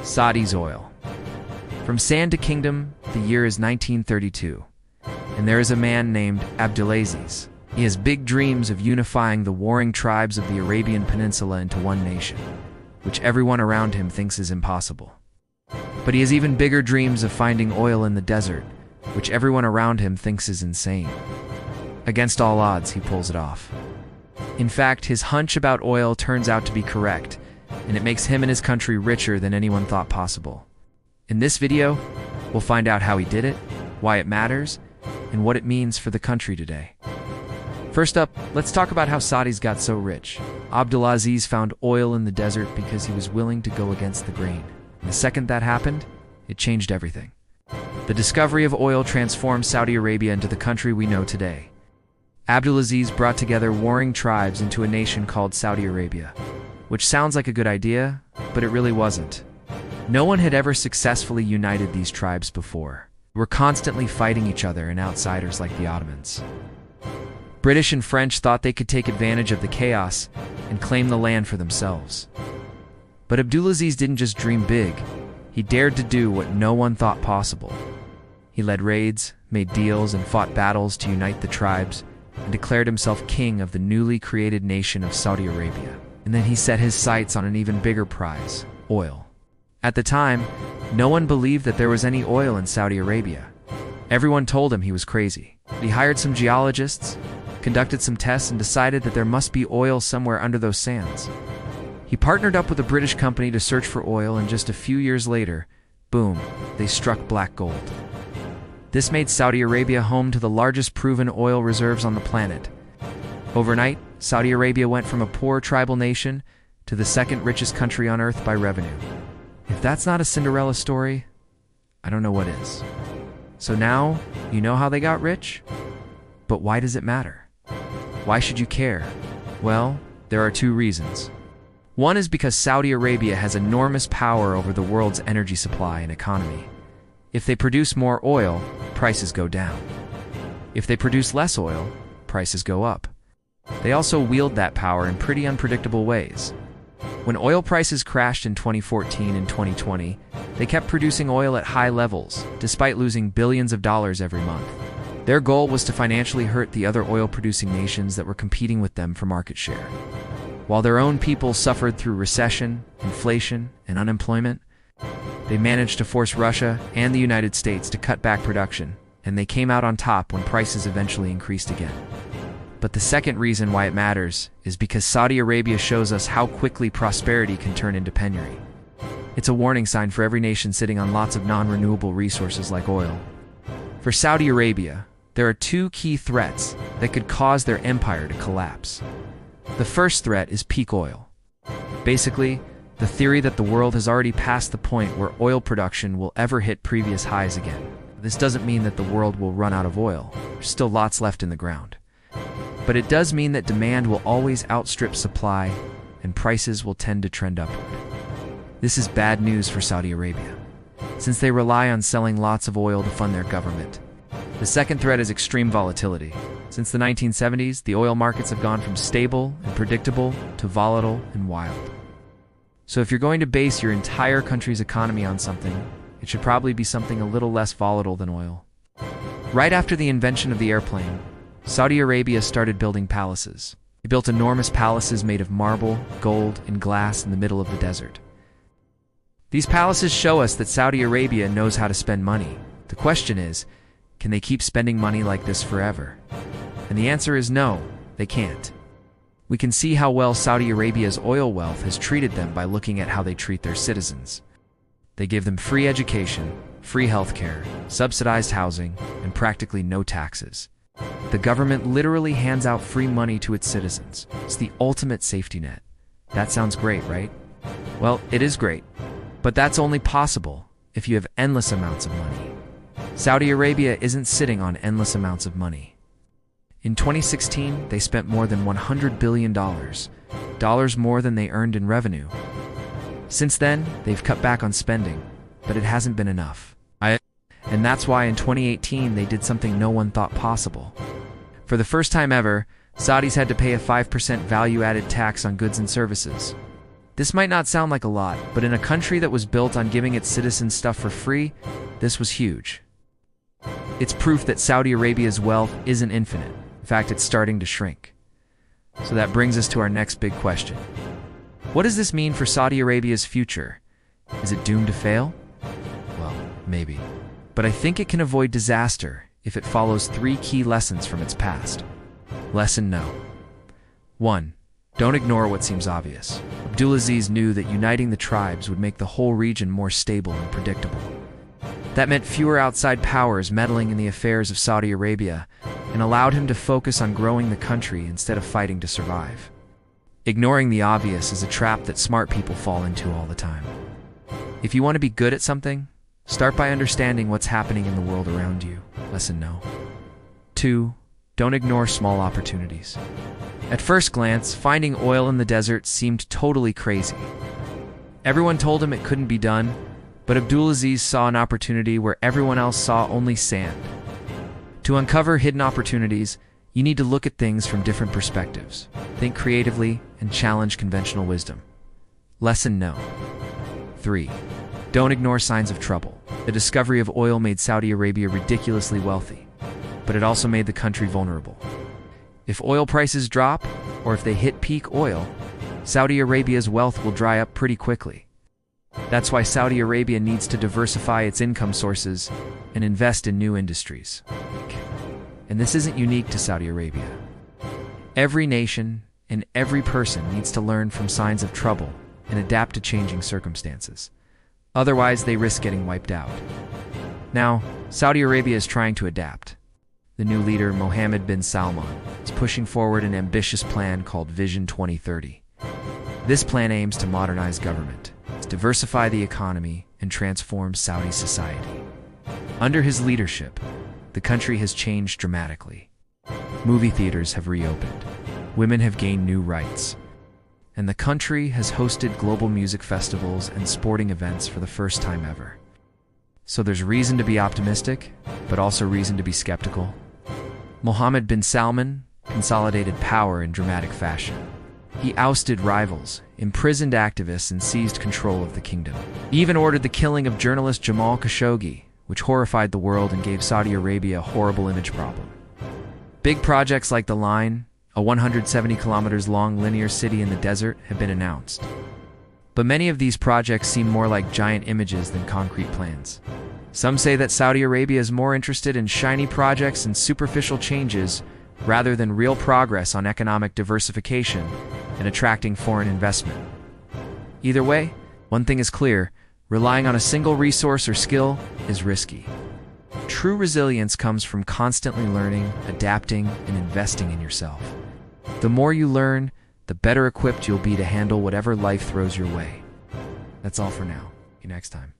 Saudi's oil. From sand to kingdom, the year is 1932, and there is a man named Abdulaziz. He has big dreams of unifying the warring tribes of the Arabian Peninsula into one nation, which everyone around him thinks is impossible. But he has even bigger dreams of finding oil in the desert, which everyone around him thinks is insane. Against all odds, he pulls it off. In fact, his hunch about oil turns out to be correct, and it makes him and his country richer than anyone thought possible. In this video, we'll find out how he did it, why it matters, and what it means for the country today. First up, let's talk about how Saudis got so rich. Abdulaziz found oil in the desert because he was willing to go against the grain. And the second that happened, it changed everything. The discovery of oil transformed Saudi Arabia into the country we know today. Abdulaziz brought together warring tribes into a nation called Saudi Arabia, which sounds like a good idea, but it really wasn't. No one had ever successfully united these tribes before. They were constantly fighting each other and outsiders like the Ottomans. British and French thought they could take advantage of the chaos and claim the land for themselves. But Abdulaziz didn't just dream big, he dared to do what no one thought possible. He led raids, made deals, and fought battles to unite the tribes, and declared himself king of the newly created nation of Saudi Arabia. And then he set his sights on an even bigger prize, oil. At the time, no one believed that there was any oil in Saudi Arabia. Everyone told him he was crazy. He hired some geologists, conducted some tests, and decided that there must be oil somewhere under those sands. He partnered up with a British company to search for oil, and just a few years later, boom, they struck black gold. This made Saudi Arabia home to the largest proven oil reserves on the planet. Overnight, Saudi Arabia went from a poor tribal nation to the second richest country on earth by revenue. If that's not a Cinderella story, I don't know what is. So now, you know how they got rich? But why does it matter? Why should you care? Well, there are two reasons. One is because Saudi Arabia has enormous power over the world's energy supply and economy. If they produce more oil, prices go down. If they produce less oil, prices go up. They also wield that power in pretty unpredictable ways. When oil prices crashed in 2014 and 2020, they kept producing oil at high levels, despite losing billions of dollars every month. Their goal was to financially hurt the other oil-producing nations that were competing with them for market share. While their own people suffered through recession, inflation, and unemployment, they managed to force Russia and the United States to cut back production, and they came out on top when prices eventually increased again. But the second reason why it matters is because Saudi Arabia shows us how quickly prosperity can turn into penury. It's a warning sign for every nation sitting on lots of non-renewable resources like oil. For Saudi Arabia, there are two key threats that could cause their empire to collapse. The first threat is peak oil. Basically, the theory that the world has already passed the point where oil production will ever hit previous highs again. This doesn't mean that the world will run out of oil. There's still lots left in the ground. But it does mean that demand will always outstrip supply, and prices will tend to trend upward. This is bad news for Saudi Arabia, since they rely on selling lots of oil to fund their government. The second threat is extreme volatility. Since the 1970s, the oil markets have gone from stable and predictable to volatile and wild. So if you're going to base your entire country's economy on something, it should probably be something a little less volatile than oil. Right after the invention of the airplane, Saudi Arabia started building palaces. They built enormous palaces made of marble, gold, and glass in the middle of the desert. These palaces show us that Saudi Arabia knows how to spend money. The question is, can they keep spending money like this forever? And the answer is no, they can't. We can see how well Saudi Arabia's oil wealth has treated them by looking at how they treat their citizens. They give them free education, free healthcare, subsidized housing, and practically no taxes. The government literally hands out free money to its citizens. It's the ultimate safety net. That sounds great, right? Well, it is great. But that's only possible if you have endless amounts of money. Saudi Arabia isn't sitting on endless amounts of money. In 2016, they spent more than $100 billion, dollars more than they earned in revenue. Since then, they've cut back on spending, but it hasn't been enough. And that's why in 2018 they did something no one thought possible. For the first time ever, Saudis had to pay a 5% value-added tax on goods and services. This might not sound like a lot, but in a country that was built on giving its citizens stuff for free, this was huge. It's proof that Saudi Arabia's wealth isn't infinite. In fact, it's starting to shrink. So that brings us to our next big question. What does this mean for Saudi Arabia's future? Is it doomed to fail? Well, maybe. But I think it can avoid disaster if it follows 3 key lessons from its past. Lesson No. 1. Don't ignore what seems obvious. Abdulaziz knew that uniting the tribes would make the whole region more stable and predictable. That meant fewer outside powers meddling in the affairs of Saudi Arabia and allowed him to focus on growing the country instead of fighting to survive. Ignoring the obvious is a trap that smart people fall into all the time. If you want to be good at something, start by understanding what's happening in the world around you. Lesson No. 2. Don't ignore small opportunities. At first glance, finding oil in the desert seemed totally crazy. Everyone told him it couldn't be done, but Abdulaziz saw an opportunity where everyone else saw only sand. To uncover hidden opportunities, you need to look at things from different perspectives, think creatively, and challenge conventional wisdom. Lesson No. 3. Don't ignore signs of trouble. The discovery of oil made Saudi Arabia ridiculously wealthy, but it also made the country vulnerable. If oil prices drop, or if they hit peak oil, Saudi Arabia's wealth will dry up pretty quickly. That's why Saudi Arabia needs to diversify its income sources and invest in new industries. And this isn't unique to Saudi Arabia. Every nation and every person needs to learn from signs of trouble and adapt to changing circumstances. Otherwise, they risk getting wiped out. Now, Saudi Arabia is trying to adapt. The new leader, Mohammed bin Salman, is pushing forward an ambitious plan called Vision 2030. This plan aims to modernize government, diversify the economy, and transform Saudi society. Under his leadership, the country has changed dramatically. Movie theaters have reopened, women have gained new rights, and the country has hosted global music festivals and sporting events for the first time ever. So there's reason to be optimistic, but also reason to be skeptical. Mohammed bin Salman consolidated power in dramatic fashion. He ousted rivals, imprisoned activists, and seized control of the kingdom. He even ordered the killing of journalist Jamal Khashoggi, which horrified the world and gave Saudi Arabia a horrible image problem. Big projects like the Line, a 170 kilometers long linear city in the desert, have been announced. But many of these projects seem more like giant images than concrete plans. Some say that Saudi Arabia is more interested in shiny projects and superficial changes rather than real progress on economic diversification and attracting foreign investment. Either way, one thing is clear: relying on a single resource or skill is risky. True resilience comes from constantly learning, adapting, and investing in yourself. The more you learn, the better equipped you'll be to handle whatever life throws your way. That's all for now. See you next time.